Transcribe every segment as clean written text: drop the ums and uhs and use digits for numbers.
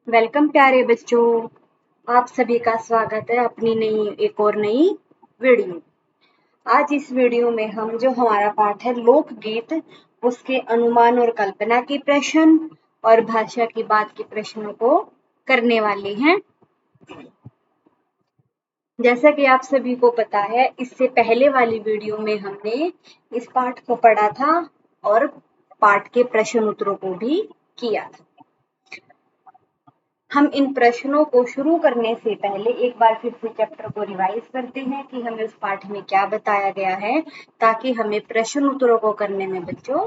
Welcome प्यारे बच्चों। आप सभी का स्वागत है अपनी एक और नई वीडियो। आज इस वीडियो में हम जो हमारा पाठ है लोकगीत, उसके अनुमान और कल्पना की प्रश्न और भाषा की बात के प्रश्नों को करने वाले हैं। जैसा कि आप सभी को पता है, इससे पहले वाली वीडियो में हमने इस पाठ को पढ़ा था और पाठ के प्रश्न उत्तरों को भी किया था। हम इन प्रश्नों को शुरू करने से पहले एक बार फिर से चैप्टर को रिवाइज करते हैं कि हमें उस पाठ में क्या बताया गया है, ताकि हमें प्रश्न उत्तरों को करने में बच्चों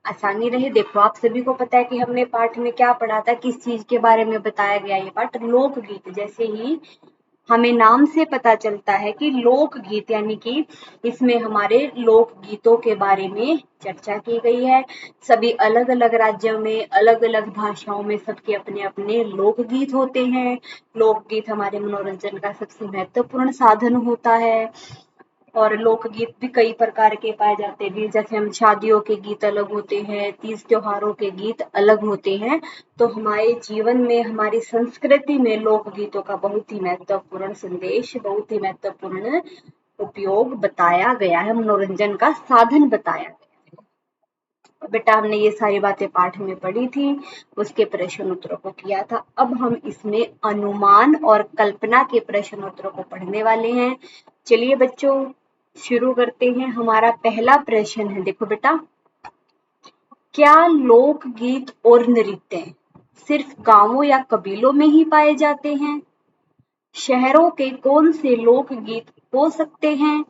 आसानी रहे। देखो, आप सभी को पता है कि हमने पाठ में क्या पढ़ा था, किस चीज के बारे में बताया गया। ये पाठ लोकगीत, जैसे ही हमें नाम से पता चलता है कि लोकगीत यानी कि इसमें हमारे लोकगीतों के बारे में चर्चा की गई है। सभी अलग अलग राज्यों में अलग अलग भाषाओं में सबके अपने अपने लोकगीत होते हैं। लोकगीत हमारे मनोरंजन का सबसे महत्वपूर्ण साधन होता है। और लोकगीत भी कई प्रकार के पाए जाते हैं, जैसे हम शादियों के गीत अलग होते हैं, तीज त्योहारों के गीत अलग होते हैं। तो हमारे जीवन में, हमारी संस्कृति में लोकगीतों का बहुत ही महत्वपूर्ण संदेश, बहुत ही महत्वपूर्ण उपयोग बताया गया है, मनोरंजन का साधन बताया गया है। बेटा, हमने ये सारी बातें पाठ में पढ़ी थी, उसके प्रश्न उत्तरों को किया था। अब हम इसमें अनुमान और कल्पना के प्रश्न उत्तरों को पढ़ने वाले हैं। चलिए बच्चों, शुरू करते हैं। हमारा पहला प्रश्न है, देखो बेटा, क्या लोकगीत और नृत्य सिर्फ गांवों या कबीलों में ही पाए जाते हैं? शहरों के कौन से लोकगीत हो सकते हैं?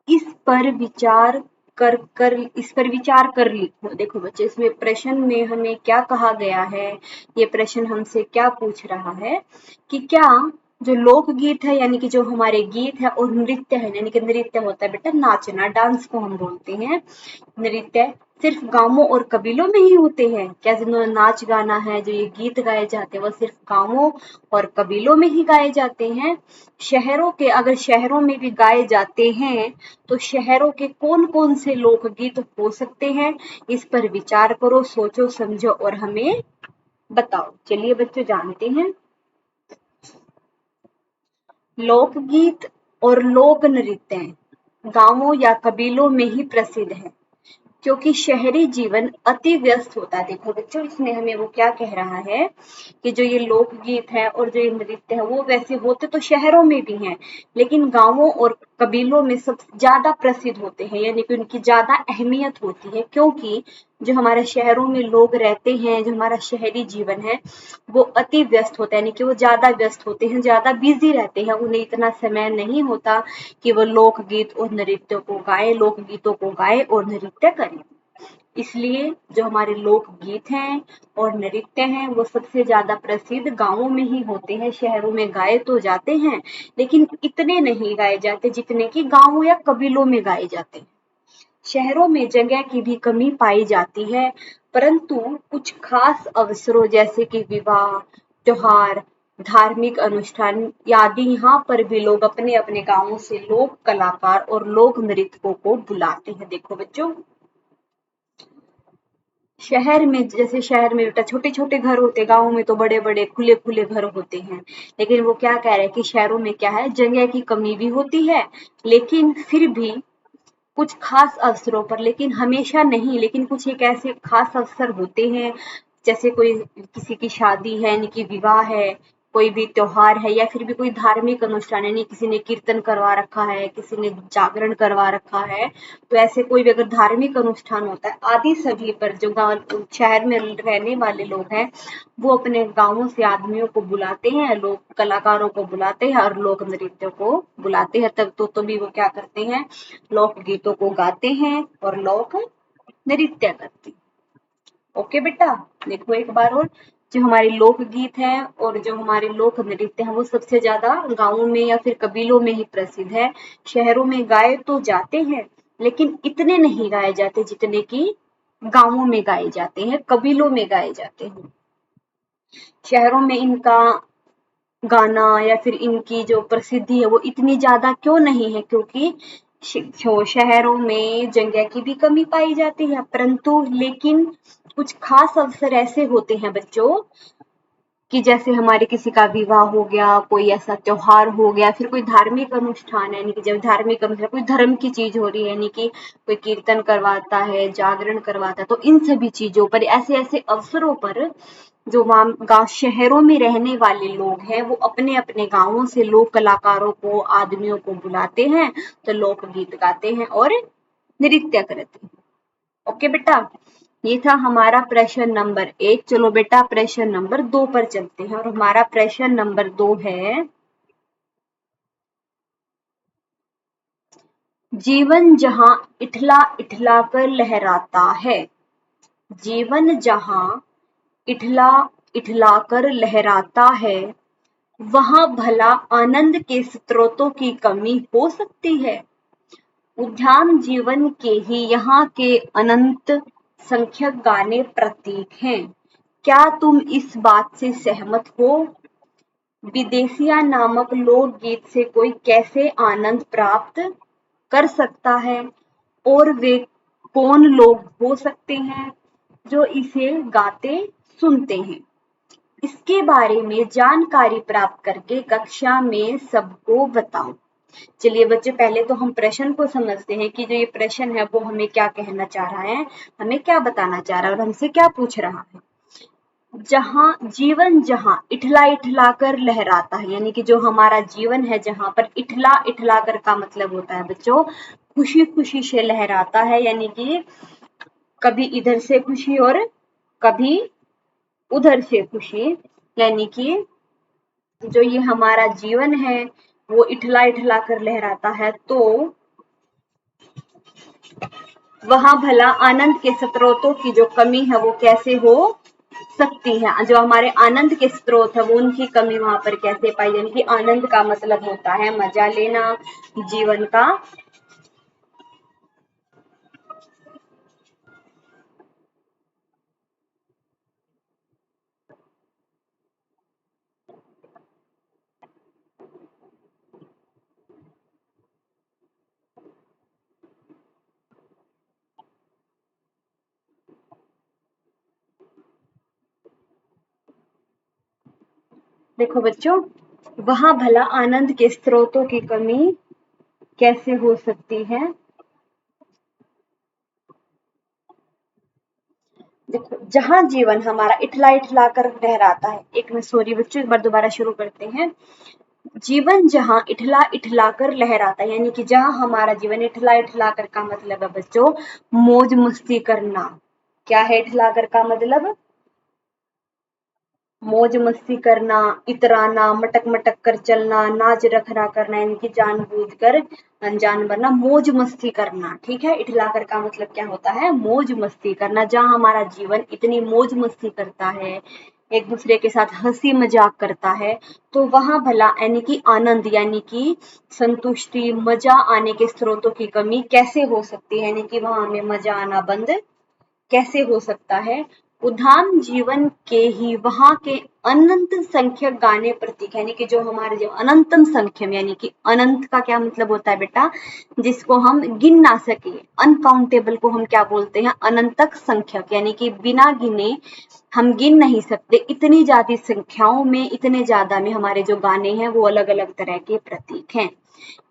इस पर विचार कर लिखो। देखो बच्चे, इसमें प्रश्न में हमें क्या कहा गया है, ये प्रश्न हमसे क्या पूछ रहा है कि क्या जो लोकगीत है यानी कि जो हमारे गीत है, और नृत्य है यानी कि नृत्य होता है बेटा नाचना, डांस को हम बोलते हैं, नृत्य सिर्फ गांवों और कबीलों में ही होते हैं क्या? जो नाच गाना है, जो ये गीत गाए जाते हैं, वो सिर्फ गांवों और कबीलों में ही गाए जाते हैं? अगर शहरों में भी गाए जाते हैं तो शहरों के कौन कौन से लोकगीत हो सकते हैं? इस पर विचार करो, सोचो समझो और हमें बताओ। चलिए बच्चों, जानते हैं। लोकगीत और लोक नृत्य गांवों या कबीलों में ही प्रसिद्ध है, क्योंकि शहरी जीवन अति व्यस्त होता है। देखो बच्चों, इसमें हमें वो क्या कह रहा है कि जो ये लोकगीत है और जो ये नृत्य है, वो वैसे होते तो शहरों में भी हैं, लेकिन गांवों और कबीलों में सब ज्यादा प्रसिद्ध होते हैं, यानी कि उनकी ज्यादा अहमियत होती है। क्योंकि जो हमारे शहरों में लोग रहते हैं, जो हमारा शहरी जीवन है, वो अति व्यस्त होता है, यानी कि वो ज्यादा व्यस्त होते हैं, ज्यादा बिजी रहते हैं। उन्हें इतना समय नहीं होता कि वो लोकगीत और नृत्य को गाएं, लोकगीतों को गाएं और नृत्य करें। इसलिए जो हमारे लोकगीत हैं और नृत्य हैं, वो सबसे ज्यादा प्रसिद्ध गांवों में ही होते हैं। शहरों में गाए तो जाते हैं, लेकिन इतने नहीं गाए जाते जितने कि गांवों या कबीलों में गाए जाते हैं। शहरों में जगह की भी कमी पाई जाती है, परंतु कुछ खास अवसरों जैसे कि विवाह, त्योहार, धार्मिक अनुष्ठान आदि, यहाँ पर भी लोग अपने अपने गांवों से लोक कलाकार और लोक नृत्यकों को बुलाते हैं। देखो बच्चों, शहर में बेटा छोटे छोटे घर होते, गाँव में तो बड़े बड़े खुले खुले घर होते हैं। लेकिन वो क्या कह रहे हैं कि शहरों में क्या है, जगह की कमी भी होती है, लेकिन फिर भी कुछ खास अवसरों पर, लेकिन हमेशा नहीं, लेकिन कुछ एक ऐसे खास अवसर होते हैं, जैसे कोई किसी की शादी है यानी कि विवाह है, कोई भी त्योहार है, या फिर भी कोई धार्मिक अनुष्ठान है, यानी किसी ने कीर्तन करवा रखा है, किसी ने जागरण करवा रखा है, तो ऐसे कोई भी अगर धार्मिक अनुष्ठान होता है आदि सभी पर जो गाँव शहर में रहने वाले लोग हैं, वो अपने गांवों से आदमियों को बुलाते हैं, लोक कलाकारों को बुलाते हैं और लोक नृत्यों को बुलाते हैं। तब तो भी वो क्या करते हैं, लोक गीतों को गाते हैं और लोक नृत्य करते हैं। ओके बेटा, देखो एक बार और, जो हमारे लोकगीत हैं और जो हमारे लोक नृत्य हैं, वो सबसे ज्यादा गांवों में या फिर कबीलों में ही प्रसिद्ध है। शहरों में गाए तो जाते हैं, लेकिन इतने नहीं गाए जाते जितने कि गांवों में गाए जाते हैं, कबीलों में गाए जाते हैं। शहरों में इनका गाना या फिर इनकी जो प्रसिद्धि है वो इतनी ज्यादा क्यों नहीं है? क्योंकि शहरों में जगह की भी कमी पाई जाती है, परंतु लेकिन कुछ खास अवसर ऐसे होते हैं बच्चों, कि जैसे हमारे किसी का विवाह हो गया, कोई ऐसा त्योहार हो गया, फिर कोई धार्मिक अनुष्ठान है, यानी कि जब धार्मिक अनुष्ठान कोई धर्म की चीज हो रही है, यानी कि कोई कीर्तन करवाता है, जागरण करवाता है, तो इन सभी चीजों पर, ऐसे ऐसे अवसरों पर जो वहाँ गाँव शहरों में रहने वाले लोग हैं, वो अपने अपने गांवों से लोक कलाकारों को, आदमियों को बुलाते हैं, तो लोकगीत गाते हैं और नृत्य करते हैं। ओके बेटा, ये था हमारा प्रश्न नंबर 1। चलो बेटा प्रश्न नंबर 2 पर चलते हैं, और हमारा प्रश्न नंबर 2 है, जीवन जहां इठला इठला कर लहराता है। जीवन जहां इठला इठला कर लहराता है, वहां भला आनंद के स्रोतों की कमी हो सकती है। उद्यान जीवन के ही यहाँ के अनंत संख्यक गाने प्रतीक हैं। क्या तुम इस बात से सहमत हो? विदेशिया नामक लोकगीत से कोई कैसे आनंद प्राप्त कर सकता है, और वे कौन लोग हो सकते हैं जो इसे गाते सुनते हैं? इसके बारे में जानकारी प्राप्त करके कक्षा में सबको बताओ। चलिए बच्चे, पहले तो हम प्रश्न को समझते हैं कि जो ये प्रश्न है वो हमें क्या कहना चाह रहा है, हमें क्या बताना चाह रहा है और हमसे क्या पूछ रहा है। जीवन जहां इठला इठला कर लहराता है, यानी कि जो हमारा जीवन है जहां पर इठला इठला कर का मतलब होता है बच्चों खुशी खुशी से लहराता है, यानी कि कभी इधर से खुशी और कभी उधर से खुशी, यानी कि जो ये हमारा जीवन है वो इठला इठला कर लहराता है, तो वहां भला आनंद के स्रोतों की जो कमी है वो कैसे हो सकती है। जो हमारे आनंद के स्रोत है वो उनकी कमी वहां पर कैसे पाई, यानी कि आनंद का मतलब होता है मजा लेना, जीवन का देखो बच्चों, वहां भला आनंद के स्रोतों की कमी कैसे हो सकती है। देखो, जहां जीवन हमारा इठला इठला कर लहराता है, एक मिनट सॉरी बच्चों, एक बार दोबारा शुरू करते हैं। जीवन जहां इठला इठला कर लहराता है, यानी कि जहां हमारा जीवन इठला इठला कर का मतलब है बच्चों मौज मस्ती करना। क्या है इठला कर का मतलब? मौज मस्ती करना, इतराना, मटक मटक कर चलना, नाच रखना करना, यानी कि जानबूझकर अनजान बनना, मौज मस्ती करना। ठीक है, इठलाकर का मतलब क्या होता है? मौज मस्ती करना। जहां हमारा जीवन इतनी मौज मस्ती करता है, एक दूसरे के साथ हंसी मजाक करता है, तो वहां भला यानी कि आनंद, यानी कि संतुष्टि, मजा आने के स्रोतों की कमी कैसे हो सकती है, यानी कि वहां हमें मजा आना बंद कैसे हो सकता है। उद्यान जीवन के ही वहां के अनंत संख्यक गाने प्रतीक, यानी कि जो हमारे जो अनंतम संख्यम, यानी कि अनंत का क्या मतलब होता है बेटा? जिसको हम गिन ना सके, अनकाउंटेबल को हम क्या बोलते हैं? अनंतक संख्यक, यानी कि बिना गिने हम गिन नहीं सकते, इतनी ज्यादा संख्याओं में, इतने ज्यादा में हमारे जो गाने हैं वो अलग अलग तरह के प्रतीक हैं।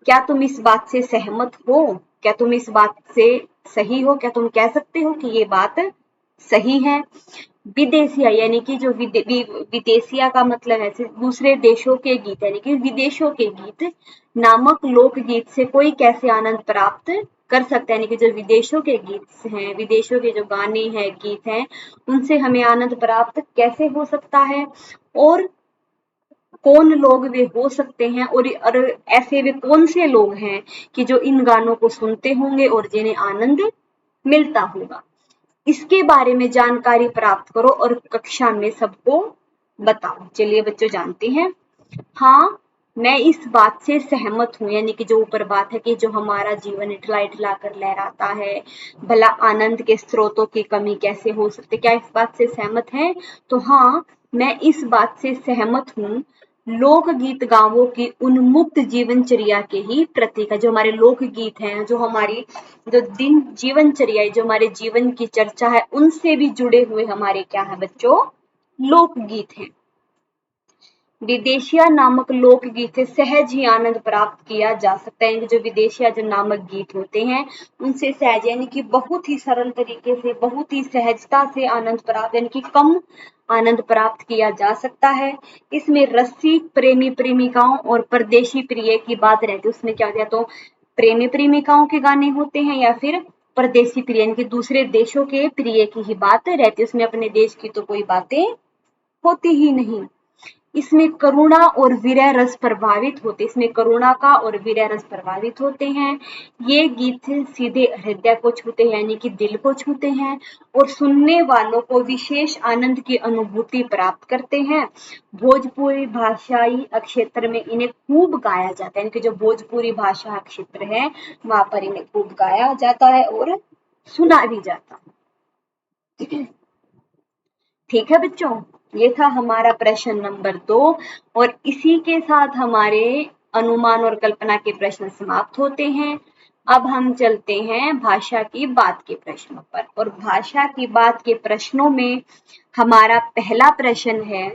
क्या तुम इस बात से सहमत हो? क्या तुम इस बात से सही हो? क्या तुम कह सकते हो कि ये बात सही है? विदेशिया, यानी कि जो विदेशिया का मतलब है दूसरे देशों के गीत, यानी कि विदेशों के गीत नामक लोकगीत से कोई कैसे आनंद प्राप्त कर सकता है, यानी कि जो विदेशों के गीत हैं, विदेशों के जो गाने हैं, गीत हैं, उनसे हमें आनंद प्राप्त कैसे हो सकता है, और कौन लोग वे हो सकते हैं, और ऐसे वे कौन से लोग हैं कि जो इन गानों को सुनते होंगे और जिन्हें आनंद मिलता होगा। इसके बारे में जानकारी प्राप्त करो और कक्षा में सबको बताओ। चलिए बच्चों जानते हैं। हाँ, मैं इस बात से सहमत हूँ, यानी कि जो ऊपर बात है कि जो हमारा जीवन इठला इठला कर लहराता है, भला आनंद के स्रोतों की कमी कैसे हो सकती, क्या इस बात से सहमत है? तो हाँ, मैं इस बात से सहमत हूँ। लोकगीत गांवों की उन्मुक्त जीवनचर्या के ही प्रतीक है। जो हमारे लोकगीत हैं, जो हमारी जो दिन जीवनचर्या है, जो हमारे जीवन की चर्चा है, उनसे भी जुड़े हुए हमारे क्या है बच्चों? लोकगीत हैं। विदेशिया नामक लोकगीत से सहज ही आनंद प्राप्त किया जा सकता है। जो विदेशिया जो नामक गीत होते हैं उनसे सहज यानी कि बहुत ही सरल तरीके से, बहुत ही सहजता से आनंद प्राप्त यानी कि कम आनंद प्राप्त किया जा सकता है। इसमें रसिक प्रेमी प्रेमिकाओं और परदेशी प्रिय की बात रहती है। उसमें क्या होता है, तो प्रेमी प्रेमिकाओं के गाने होते हैं या फिर परदेशी प्रिय यानी कि दूसरे देशों के प्रिय की ही बात रहती है। उसमें अपने देश की तो कोई बातें होती ही नहीं। इसमें करुणा और वीर्य रस प्रभावित होते, इसमें करुणा का और वीर्य रस प्रभावित होते हैं। ये गीत सीधे हृदय को छूते हैं यानी कि दिल को छूते हैं और सुनने वालों को विशेष आनंद की अनुभूति प्राप्त करते हैं। भोजपुरी भाषाई क्षेत्र में इन्हें खूब गाया जाता है, यानी कि जो भोजपुरी भाषा क्षेत्र है वहां पर इन्हें खूब गाया जाता है और सुना भी जाता है। ठीक है बच्चों, ये था हमारा प्रश्न नंबर 2 और इसी के साथ हमारे अनुमान और कल्पना के प्रश्न समाप्त होते हैं। अब हम चलते हैं भाषा की बात के प्रश्नों पर और भाषा की बात के प्रश्नों में हमारा पहला प्रश्न है,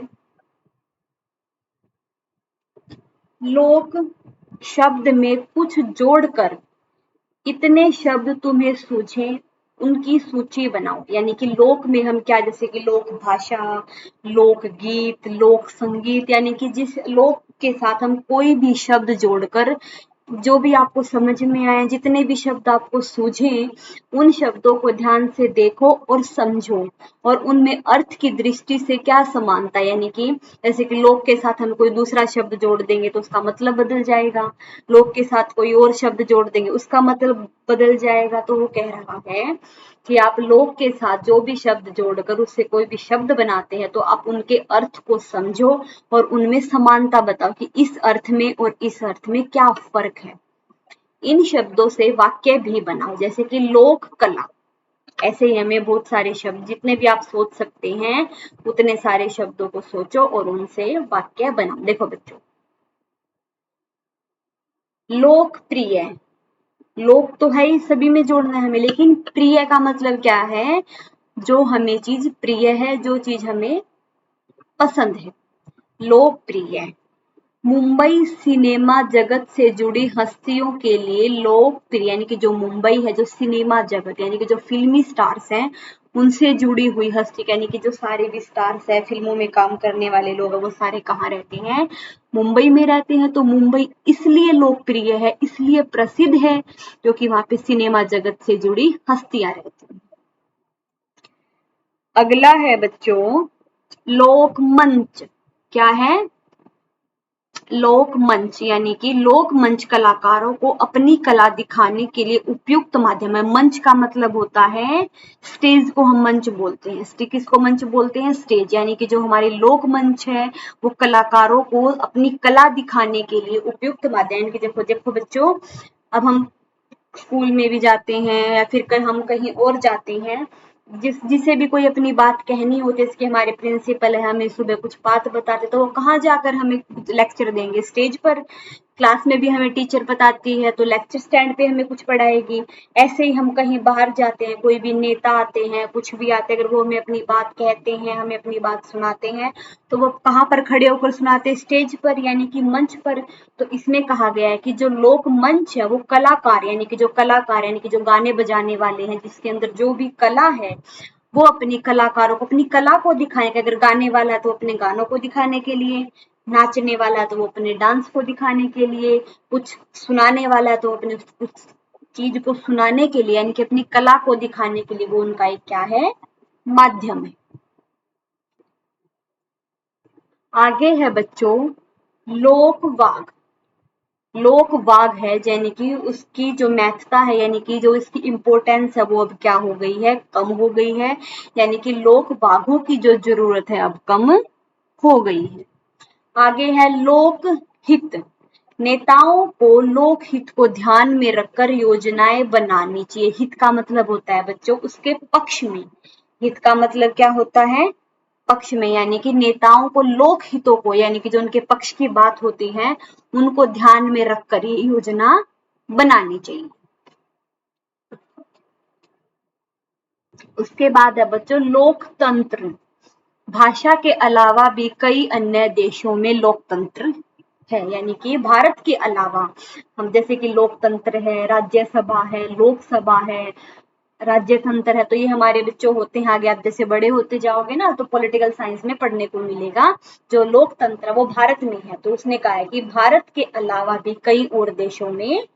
लोक शब्द में कुछ जोड़कर इतने शब्द तुम्हें सूझे उनकी सूची बनाओ। यानी कि लोक में हम क्या, जैसे कि लोक भाषा, लोक गीत, लोक संगीत, यानी कि जिस लोक के साथ हम कोई भी शब्द जोड़कर जो भी आपको समझ में आए, जितने भी शब्द आपको सूझे उन शब्दों को ध्यान से देखो और समझो और उनमें अर्थ की दृष्टि से क्या समानता, यानी कि जैसे कि लोक के साथ हम कोई दूसरा शब्द जोड़ देंगे तो उसका मतलब बदल जाएगा, लोक के साथ कोई और शब्द जोड़ देंगे उसका मतलब बदल जाएगा। तो वो कह रहा है कि आप लोक के साथ जो भी शब्द जोड़कर उससे कोई भी शब्द बनाते हैं तो आप उनके अर्थ को समझो और उनमें समानता बताओ कि इस अर्थ में और इस अर्थ में क्या फर्क है। इन शब्दों से वाक्य भी बनाओ, जैसे कि लोक कला, ऐसे ही हमें बहुत सारे शब्द जितने भी आप सोच सकते हैं उतने सारे शब्दों को सोचो और उनसे वाक्य बनाओ। देखो बच्चों, लोकप्रिय, लोक तो है ही, सभी में जोड़ना है हमें, लेकिन प्रिय का मतलब क्या है, जो हमें चीज प्रिय है, जो चीज हमें पसंद है, लोकप्रिय। मुंबई सिनेमा जगत से जुड़ी हस्तियों के लिए लोकप्रिय, यानी कि जो मुंबई है, जो सिनेमा जगत यानी कि जो फिल्मी स्टार्स हैं उनसे जुड़ी हुई हस्ती, यानी कि जो सारे भी स्टार्स है, फिल्मों में काम करने वाले लोग हैं, वो सारे कहाँ रहते हैं, मुंबई में रहते हैं। तो मुंबई इसलिए लोकप्रिय है, इसलिए प्रसिद्ध है क्योंकि वहां पे सिनेमा जगत से जुड़ी हस्तियां रहती हैं। अगला है बच्चों लोकमंच। क्या है, लोक मंच, यानी कि लोक मंच कलाकारों को अपनी कला दिखाने के लिए उपयुक्त माध्यम है। मंच का मतलब होता है स्टेज को हम मंच बोलते हैं। किसको मंच बोलते हैं, स्टेज, यानी कि जो हमारे लोक मंच है वो कलाकारों को अपनी कला दिखाने के लिए उपयुक्त माध्यम। यानी कि देखो देखो बच्चों, अब हम स्कूल में भी जाते हैं या फिर हम कहीं और जाते हैं, जिसे भी कोई अपनी बात कहनी होती है, जैसे हमारे प्रिंसिपल है, हमें सुबह कुछ बात बताते तो वो कहाँ जाकर हमें लेक्चर देंगे, स्टेज पर। क्लास में भी हमें टीचर बताती है तो लेक्चर स्टैंड पे हमें कुछ पढ़ाएगी। ऐसे ही हम कहीं बाहर जाते हैं, कोई भी नेता आते हैं, कुछ भी आते हैं, अगर वो हमें अपनी बात कहते हैं, हमें अपनी बात सुनाते हैं तो वो कहाँ पर खड़े होकर सुनाते हैं, स्टेज पर, यानी कि मंच पर। तो इसमें कहा गया है कि जो लोक मंच है वो कलाकार, यानी कि जो कलाकार यानी कि जो गाने बजाने वाले हैं, जिसके अंदर जो भी कला है वो अपनी कलाकारों को अपनी कला को दिखाएगा। अगर गाने वाला है तो अपने गानों को दिखाने के लिए, नाचने वाला है तो वो अपने डांस को दिखाने के लिए, कुछ सुनाने वाला है तो अपने कुछ चीज को सुनाने के लिए, यानी कि अपनी कला को दिखाने के लिए वो उनका एक क्या है, माध्यम है। आगे है बच्चों लोकवाग। लोकवाग है यानी कि उसकी जो महत्ता है, यानी कि जो इसकी इम्पोर्टेंस है वो अब क्या हो गई है, कम हो गई है, यानी कि लोकवागों की जो जरूरत है अब कम हो गई है। आगे है लोक हित। नेताओं को लोक हित को ध्यान में रखकर योजनाएं बनानी चाहिए। हित का मतलब होता है बच्चों उसके पक्ष में, हित का मतलब क्या होता है, पक्ष में, यानी कि नेताओं को लोक हितों को, यानी कि जो उनके पक्ष की बात होती है उनको ध्यान में रखकर ये योजना बनानी चाहिए। उसके बाद है बच्चों लोकतंत्र। भाषा के अलावा भी कई अन्य देशों में लोकतंत्र है, यानी कि भारत के अलावा हम जैसे कि लोकतंत्र है, राज्यसभा है, लोकसभा है, राज्य तंत्र है, तो ये हमारे बच्चों होते हैं। आगे आप जैसे बड़े होते जाओगे ना तो पॉलिटिकल साइंस में पढ़ने को मिलेगा। जो लोकतंत्र वो भारत में है, तो उसने कहा है कि भारत के अलावा भी कई और देशों में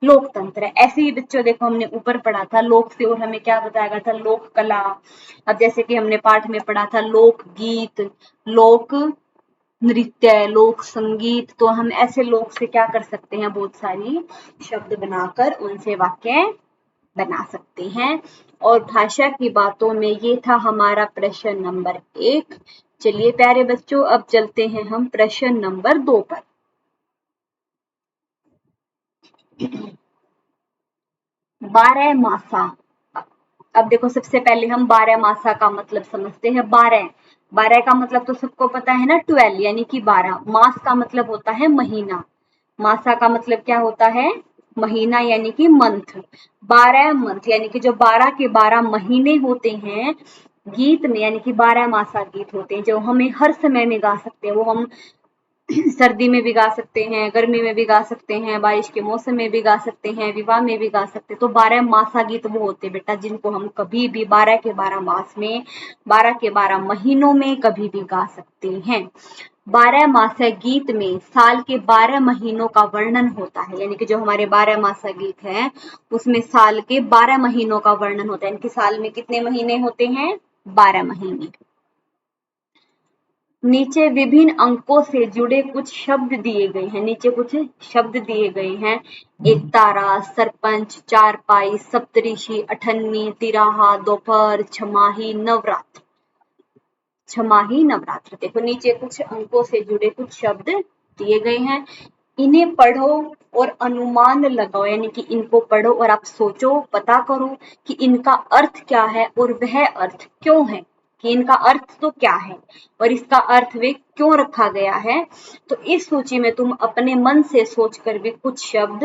लोकतंत्र है। ऐसे ही बच्चों देखो हमने ऊपर पढ़ा था लोक से, और हमें क्या बताया गया था, लोक कला। अब जैसे कि हमने पाठ में पढ़ा था लोक गीत, लोक नृत्य, लोक संगीत, तो हम ऐसे लोक से क्या कर सकते हैं, बहुत सारी शब्द बनाकर उनसे वाक्य बना सकते हैं। और भाषा की बातों में ये था हमारा प्रश्न नंबर 1। चलिए प्यारे बच्चों, अब चलते हैं हम प्रश्न नंबर 2 पर। बारहमासा। अब देखो सबसे पहले हम बारहमासा का मतलब समझते हैं। बारह, बारह का मतलब तो सबको पता है ना, 12 यानी कि 12। मास का मतलब होता है महीना, मासा का मतलब क्या होता है, महीना यानी कि मंथ। 12 मंथ यानी कि जो 12 के 12 महीने होते हैं गीत में, यानी कि 12 मासा गीत होते हैं जो हमें हर समय में गा सकते हैं। वो हम सर्दी में भी गा सकते हैं, गर्मी में भी गा सकते हैं, बारिश के मौसम में भी गा सकते हैं, विवाह में भी गा सकते हैं। तो 12 मासा गीत वो होते हैं बेटा जिनको हम कभी भी 12 के 12 मास में, 12 के 12 महीनों में कभी भी गा सकते हैं। 12 मासा गीत में साल के 12 महीनों का वर्णन होता है, यानी कि जो हमारे 12 मासा गीत है उसमें साल के 12 महीनों का वर्णन होता है। यानी कि साल में कितने महीने होते हैं, 12 महीने। नीचे विभिन्न अंकों से जुड़े कुछ शब्द दिए गए हैं, नीचे कुछ शब्द दिए गए हैं। एकतारा, सरपंच, चारपाई, सप्तऋषि, अठन्नी, तिराहा, दोपहर, छमाही, नवरात्र। छमाही, नवरात्र। देखो नीचे कुछ अंकों से जुड़े कुछ शब्द दिए गए हैं, इन्हें पढ़ो और अनुमान लगाओ, यानी कि इनको पढ़ो और आप सोचो, पता करो कि इनका अर्थ क्या है और वह अर्थ क्यों है, कि इनका अर्थ तो क्या है और इसका अर्थ वे क्यों रखा गया है। तो इस सूची में तुम अपने मन से सोचकर भी कुछ शब्द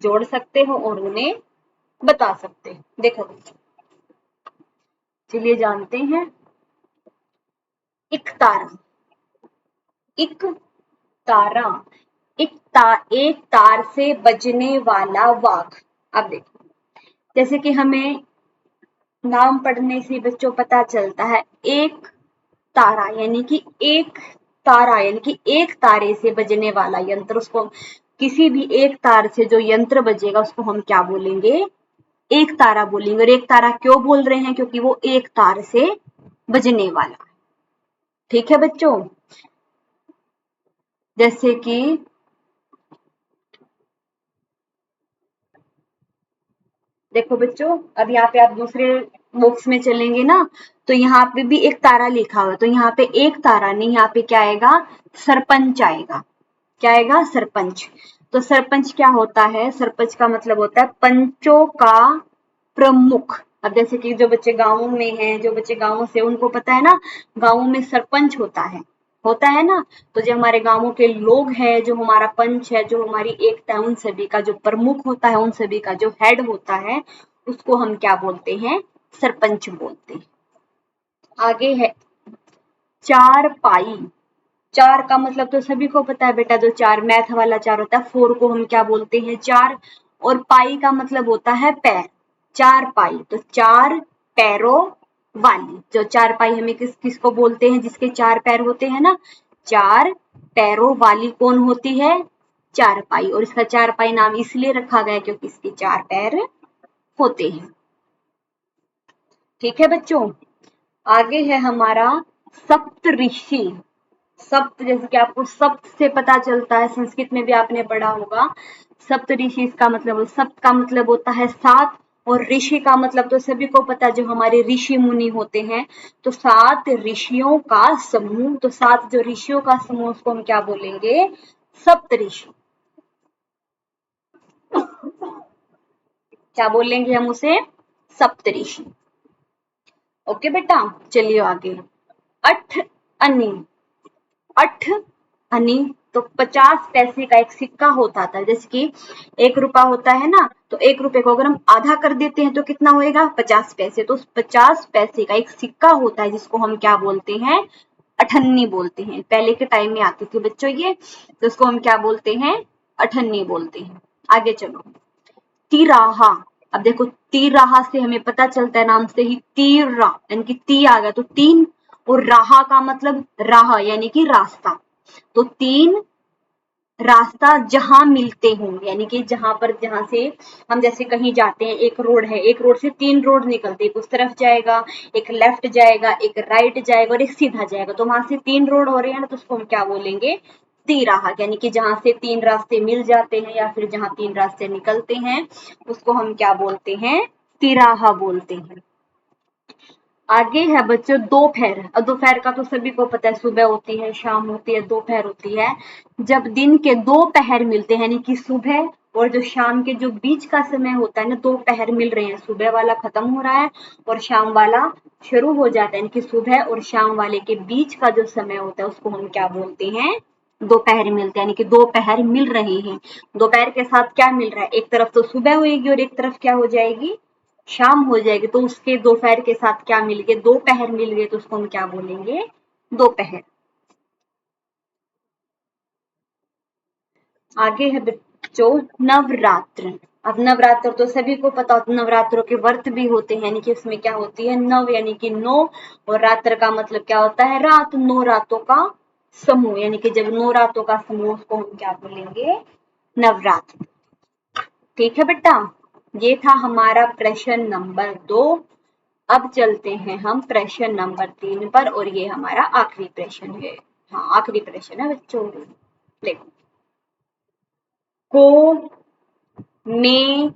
जोड़ सकते हो और उन्हें बता सकते हो। देखो चलिए जानते हैं। एक तारा, एक तारा, एक तार से बजने वाला वाघ। अब देखो जैसे कि हमें नाम पढ़ने से बच्चों पता चलता है, एक तारा यानी कि एक तारा, यानी कि एक तारे से बजने वाला यंत्र, उसको किसी भी एक तार से जो यंत्र बजेगा उसको हम क्या बोलेंगे, एक तारा बोलेंगे। और एक तारा क्यों बोल रहे हैं, क्योंकि वो एक तार से बजने वाला। ठीक है बच्चों, जैसे कि देखो बच्चों, अब यहाँ पे आप दूसरे बॉक्स में चलेंगे ना तो यहाँ पे भी एक तारा लिखा हुआ है, तो यहाँ पे एक तारा नहीं, यहाँ पे क्या आएगा, सरपंच आएगा। क्या आएगा, सरपंच। तो सरपंच क्या होता है, सरपंच का मतलब होता है पंचों का प्रमुख। अब जैसे कि जो बच्चे गाँव में हैं, जो बच्चे गाँव से, उनको पता है ना गाँव में सरपंच होता है ना। तो जो हमारे गांवों के लोग हैं, जो हमारा पंच है, जो हमारी एकता है, उन सभी का जो प्रमुख होता है, उन सभी का जो हेड होता है, उसको हम क्या बोलते हैं, सरपंच बोलते हैं। आगे है चार पाई। चार का मतलब तो सभी को पता है बेटा, जो चार मैथ वाला चार होता है, 4 को हम क्या बोलते हैं, चार। और पाई का मतलब होता है पैर, चार पाई। तो चार पैरों वाली, जो चार पाई हमें किसको बोलते हैं, जिसके चार पैर होते हैं ना, चार पैरों वाली कौन होती है, चार पाई। और इसका चार पाई नाम इसलिए रखा गया क्योंकि इसके चार पैर होते हैं। ठीक है बच्चों, आगे है हमारा सप्तऋषि। सप्त, जैसे कि आपको सप्त से पता चलता है, संस्कृत में भी आपने पढ़ा होगा। सप्तऋषि, इसका मतलब, सप्त का मतलब होता है 7, और ऋषि का मतलब तो सभी को पता है, जो हमारे ऋषि मुनि होते हैं। तो 7 ऋषियों का समूह, तो 7 जो ऋषियों का समूह, उसको हम क्या बोलेंगे, सप्तऋषि। क्या बोलेंगे हम उसे, सप्तऋषि। ओके बेटा, चलिए आगे। अठ अनि, अठ अन्नी, तो 50 पैसे का एक सिक्का होता था। जैसे कि 1 रुपया होता है ना, तो 1 रुपए को अगर हम आधा कर देते हैं तो कितना होएगा, 50 पैसे। तो 50 पैसे का एक सिक्का होता है जिसको हम क्या बोलते हैं, अठन्नी बोलते हैं। पहले के टाइम में आती थी बच्चों ये, तो उसको हम क्या बोलते हैं, अठन्नी बोलते हैं। आगे चलो, तिराहा। अब देखो, तिराहा से हमें पता चलता है नाम से ही, तीरा यानी कि ती आ गया तो 3, और राहा का मतलब राह यानी कि रास्ता। तो 3 रास्ता जहां मिलते हों, यानी कि जहां से हम जैसे कहीं जाते हैं, एक रोड है, एक रोड से 3 रोड निकलते, एक उस तरफ जाएगा, एक लेफ्ट जाएगा, एक राइट जाएगा और एक सीधा जाएगा। तो वहां से 3 रोड हो रहे हैं ना, तो उसको हम क्या बोलेंगे, तिराहा। यानी कि जहां से 3 रास्ते मिल जाते हैं या फिर जहां 3 रास्ते निकलते हैं, उसको हम क्या बोलते हैं, तिराहा बोलते हैं। आगे है बच्चों दोपहर। अब दोपहर का तो सभी को पता है, सुबह होती है, शाम होती है, दोपहर होती है। जब दिन के 2 पहर मिलते हैं, यानी कि सुबह और जो शाम के जो बीच का समय होता है ना, 2 पहर मिल रहे हैं, सुबह वाला खत्म हो रहा है और शाम वाला शुरू हो जाता है, यानी कि सुबह और शाम वाले के बीच का जो समय होता है उसको हम क्या बोलते हैं, दोपहर मिलते हैं। यानी कि 2 पहर मिल रहे हैं। दोपहर के साथ क्या मिल रहा है, एक तरफ तो सुबह होगी और एक तरफ क्या हो जाएगी, शाम हो जाएगी। तो उसके दोपहर के साथ क्या मिल गए, 2 पहर मिल गए, तो उसको हम क्या बोलेंगे, दोपहर। आगे है बच्चों नवरात्र। अब नवरात्र तो सभी को पता होता है, नवरात्रों के व्रत भी होते हैं, यानी कि उसमें क्या होती है, नव यानी कि 9, और रात्र का मतलब क्या होता है, रात। 9 रातों का समूह, यानी कि जब 9 रातों का समूह, उसको हम क्या बोलेंगे, नवरात्र। ठीक है बेटा, ये था हमारा प्रश्न नंबर 2। अब चलते हैं हम प्रश्न नंबर 3 पर, और ये हमारा आखिरी प्रश्न है। हाँ, आखिरी प्रश्न है बच्चों। देखो, को, में,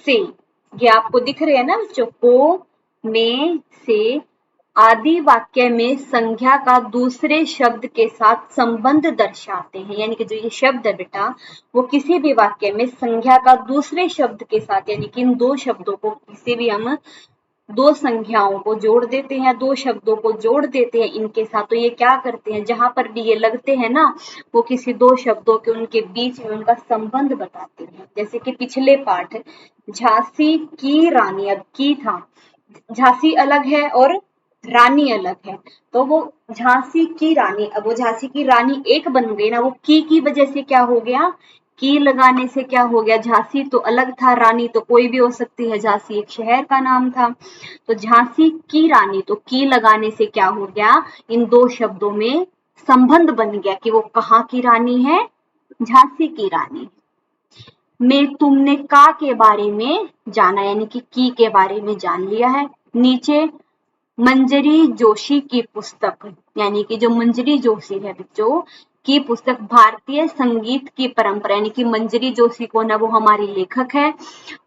से, ये आपको दिख रहे हैं ना बच्चों, को, में, से आदि वाक्य में संज्ञा का दूसरे शब्द के साथ संबंध दर्शाते हैं। यानी कि जो ये शब्द है बेटा, वो किसी भी वाक्य में संज्ञा का दूसरे शब्द के साथ, यानी कि इन 2 शब्दों को किसी भी हम 2 संख्याओं को जोड़ देते हैं, 2 शब्दों को जोड़ देते हैं इनके साथ। तो ये क्या करते हैं, जहां पर भी ये लगते हैं ना, वो किसी 2 शब्दों के उनके बीच में उनका संबंध बताते हैं। जैसे कि पिछले पाठ, झांसी की रानी, अब की था, झांसी अलग है और रानी अलग है, तो वो झांसी की रानी, अब वो झांसी की रानी एक बन गई ना, वो की वजह से क्या हो गया, की लगाने से क्या हो गया, झांसी तो अलग था, रानी तो कोई भी हो सकती है, झांसी एक शहर का नाम था। तो झांसी की रानी, तो की लगाने से क्या हो गया, इन 2 शब्दों में संबंध बन गया कि वो कहाँ की रानी है, झांसी की रानी। में तुमने का के बारे में जाना, यानी कि की के बारे में जान लिया है। नीचे मंजरी जोशी की पुस्तक, यानी कि जो मंजरी जोशी है बच्चों की पुस्तक, भारतीय संगीत की परंपरा, यानी कि मंजरी जोशी कौन है, वो हमारी लेखक है,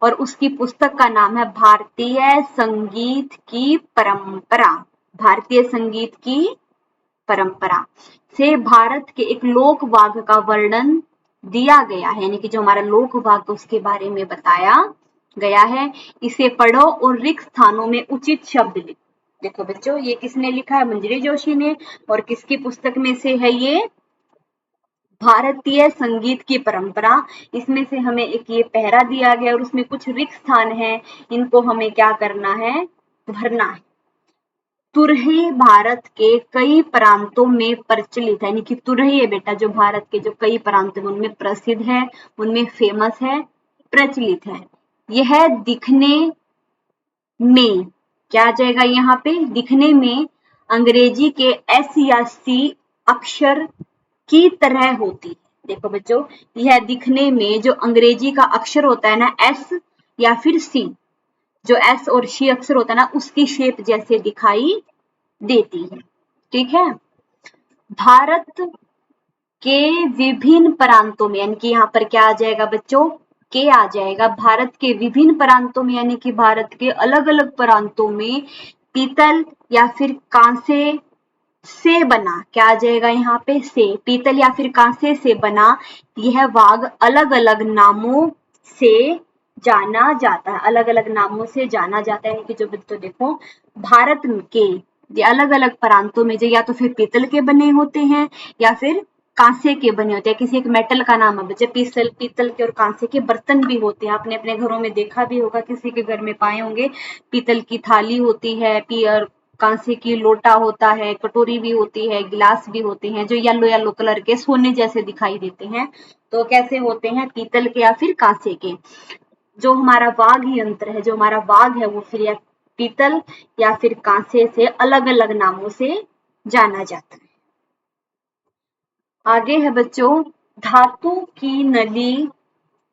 और उसकी पुस्तक का नाम है भारतीय संगीत की परंपरा। भारतीय संगीत की परंपरा से भारत के एक लोक वाद्य का वर्णन दिया गया है, यानी कि जो हमारा लोक वाद्य उसके बारे में बताया गया है। इसे पढ़ो और रिक्त स्थानों में उचित शब्द लिखो। देखो बच्चों, ये किसने लिखा है, मंजरी जोशी ने, और किसकी पुस्तक में से है ये, भारतीय संगीत की परंपरा। इसमें से हमें एक ये पहरा दिया गया और उसमें कुछ रिक्त स्थान है, इनको हमें क्या करना है, भरना है। तुरही भारत के कई प्रांतों में प्रचलित है, यानी कि तुरही है बेटा, जो भारत के जो कई प्रांत हैं उनमें प्रसिद्ध है, उनमें फेमस है, प्रचलित है। यह दिखने में क्या आ जाएगा, यहाँ पे दिखने में अंग्रेजी के एस या सी अक्षर की तरह होती है। देखो बच्चों, यह दिखने में जो अंग्रेजी का अक्षर होता है ना, एस या फिर सी, जो एस और सी अक्षर होता है ना, उसकी शेप जैसे दिखाई देती है। ठीक है, भारत के विभिन्न प्रांतों में, यानी कि यहाँ पर क्या आ जाएगा बच्चों, के आ जाएगा। भारत के विभिन्न प्रांतों में, यानी कि भारत के अलग अलग प्रांतों में पीतल या फिर कांसे से बना, क्या आ जाएगा यहाँ पे, से, पीतल या फिर कांसे से बना यह वाग अलग अलग नामों से जाना जाता है, अलग अलग नामों से जाना जाता है। यानी कि जो बच्चों देखो, भारत के ये अलग अलग प्रांतों में जो या तो फिर पीतल के बने होते हैं या फिर कांसे के बने होते हैं, किसी एक मेटल का नाम है बच्चे, पीतल के और कांसे के बर्तन भी होते हैं। आपने अपने घरों में देखा भी होगा, किसी के घर में पाए होंगे, पीतल की थाली होती है, और कांसे की लोटा होता है, कटोरी भी होती है, गिलास भी होते हैं, जो येलो येलो कलर के सोने जैसे दिखाई देते हैं। तो कैसे होते हैं? पीतल के या फिर कांसे के। जो हमारा वाघ यंत्र है, जो हमारा वाघ है, वो फिर या पीतल या फिर कांसे से अलग अलग नामों से जाना जाता है। आगे है बच्चों, धातु की नली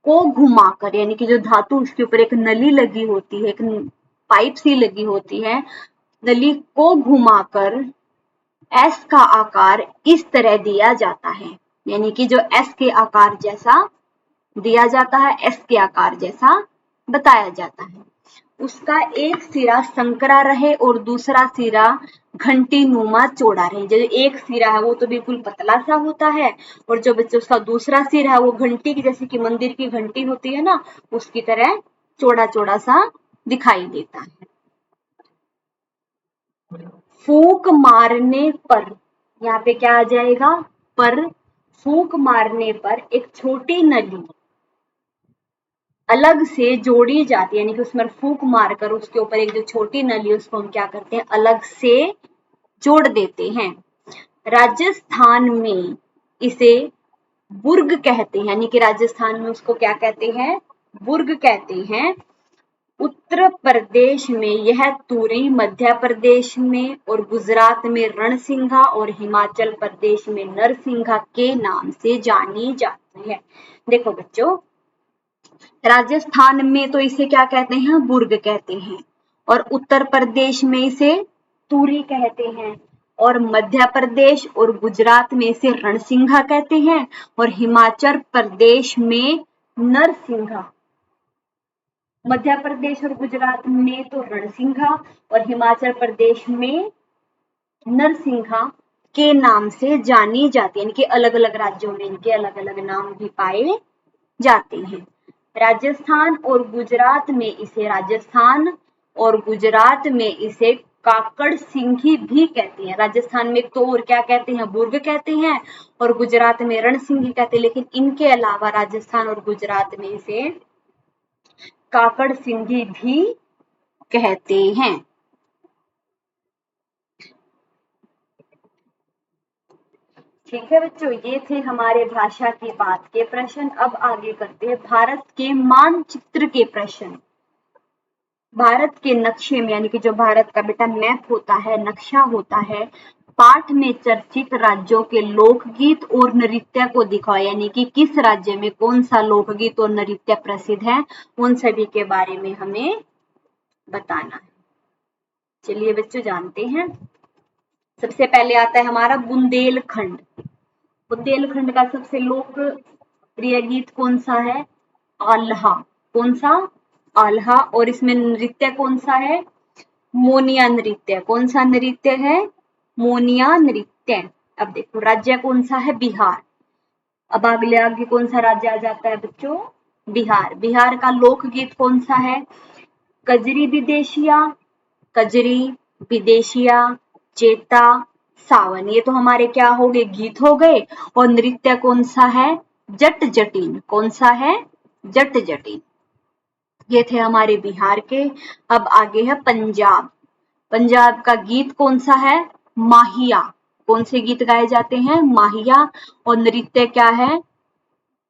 को घुमाकर, यानी कि जो धातु, उसके ऊपर एक नली लगी होती है, एक पाइप सी लगी होती है, नली को घुमाकर एस का आकार इस तरह दिया जाता है, यानी कि जो एस के आकार जैसा दिया जाता है, एस के आकार जैसा बताया जाता है। उसका एक सिरा संकरा रहे और दूसरा सिरा घंटी नुमा चौड़ा रहे। जो एक सिरा है वो तो बिल्कुल पतला सा होता है, और जो बच्चे उसका दूसरा सिरा है वो घंटी की, जैसे कि मंदिर की घंटी होती है ना, उसकी तरह चौड़ा चौड़ा सा दिखाई देता है। फूंक मारने पर, यहाँ पे क्या आ जाएगा? पर। फूंक मारने पर एक छोटी नली अलग से जोड़ी जाती है, यानी कि उसमें फूंक मारकर उसके ऊपर एक जो छोटी नली है उसको हम क्या करते हैं? अलग से जोड़ देते हैं। राजस्थान में इसे बुर्ग कहते हैं, यानी कि राजस्थान में उसको क्या कहते हैं? बुर्ग कहते हैं। उत्तर प्रदेश में यह तुरी, मध्य प्रदेश में और गुजरात में रणसिंघा और हिमाचल प्रदेश में नरसिंघा के नाम से जानी जाती है। देखो बच्चों, राजस्थान में तो इसे क्या कहते हैं? बुर्ग कहते हैं, और उत्तर प्रदेश में इसे तुरी कहते हैं, और मध्य प्रदेश और गुजरात में इसे रणसिंघा कहते हैं, और हिमाचल प्रदेश में नरसिंघा। मध्य प्रदेश और गुजरात में तो रणसिंघा और हिमाचल प्रदेश में नरसिंघा के नाम से जानी जाती है, यानी कि अलग अलग राज्यों में इनके अलग अलग नाम भी पाए जाते हैं। राजस्थान और गुजरात में इसे काकड़ सिंघी भी कहते हैं। राजस्थान में तो और क्या कहते हैं? बुर्ग कहते हैं, और गुजरात में रणसिंघी कहते हैं, लेकिन इनके अलावा राजस्थान और गुजरात में इसे काकड़ सिंघी भी कहते हैं। ठीक है बच्चों, ये थे हमारे भाषा की बात के प्रश्न। अब आगे करते हैं भारत के मानचित्र के प्रश्न। भारत के नक्शे में, यानी कि जो भारत का बेटा मैप होता है, नक्शा होता है, पाठ में चर्चित राज्यों के लोकगीत और नृत्य को दिखाओ, यानी कि किस राज्य में कौन सा लोकगीत और नृत्य प्रसिद्ध है, उन सभी के बारे में हमें बताना है। चलिए बच्चों जानते हैं। सबसे पहले आता है हमारा बुंदेलखंड। बुंदेलखंड का सबसे लोकप्रिय गीत कौन सा है? आल्हा। कौन सा? आल्हा। और इसमें नृत्य कौन सा है? मोनिया नृत्य। कौन सा नृत्य है? मोनिया नृत्य। अब देखो, राज्य कौन सा है? बिहार। अब आगे कौन सा राज्य आ जाता है बच्चों? बिहार। बिहार का लोकगीत कौन सा है? कजरी विदेशिया, कजरी विदेशिया, चेता, सावन। ये तो हमारे क्या हो गए? गीत हो गए। और नृत्य कौन सा है? जट जटिन। कौन सा है? जट जटिन। ये थे हमारे बिहार के। अब आगे है पंजाब। पंजाब का गीत कौन सा है? माहिया। कौन से गीत गाए जाते हैं? माहिया। और नृत्य क्या है?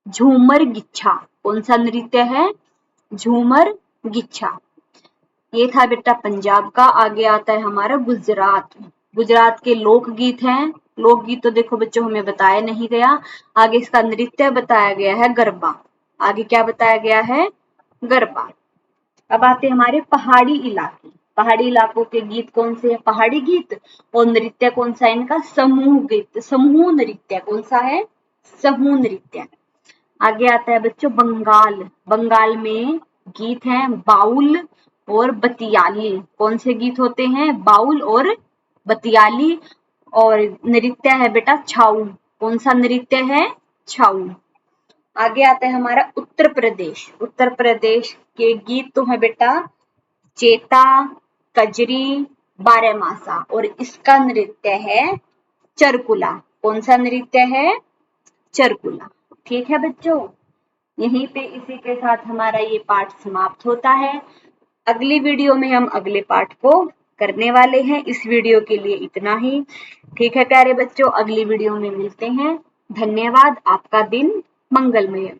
झूमर गिच्छा। कौन सा नृत्य है? झूमर गिच्छा। ये था बेटा पंजाब का। आगे आता है हमारा गुजरात। गुजरात के लोकगीत हैं। लोकगीत तो देखो बच्चों हमें बताया नहीं गया। आगे इसका नृत्य बताया गया है गरबा। आगे क्या बताया गया है? गरबा। अब आते हैं हमारे पहाड़ी इलाके। पहाड़ी इलाकों के गीत कौन से हैं? पहाड़ी गीत। और नृत्य कौन सा है इनका? समूह गीत, समूह नृत्य। कौन सा है? समूह नृत्य। आगे आता है बच्चों बंगाल। बंगाल में गीत हैं बाउल और बतियाली। कौन से गीत होते हैं? बाउल और बतियाली। और नृत्य है बेटा छाऊ। कौन सा नृत्य है? छाऊ। आगे आता है हमारा उत्तर प्रदेश। उत्तर प्रदेश के गीत तो है बेटा चेता, कजरी, बारहमासा। और इसका नृत्य है चरकुला। कौन सा नृत्य है? चरकुला। ठीक है बच्चों, यहीं पे इसी के साथ हमारा ये पाठ समाप्त होता है। अगली वीडियो में हम अगले पाठ को करने वाले हैं। इस वीडियो के लिए इतना ही। ठीक है प्यारे बच्चों, अगली वीडियो में मिलते हैं। धन्यवाद। आपका दिन मंगलमय।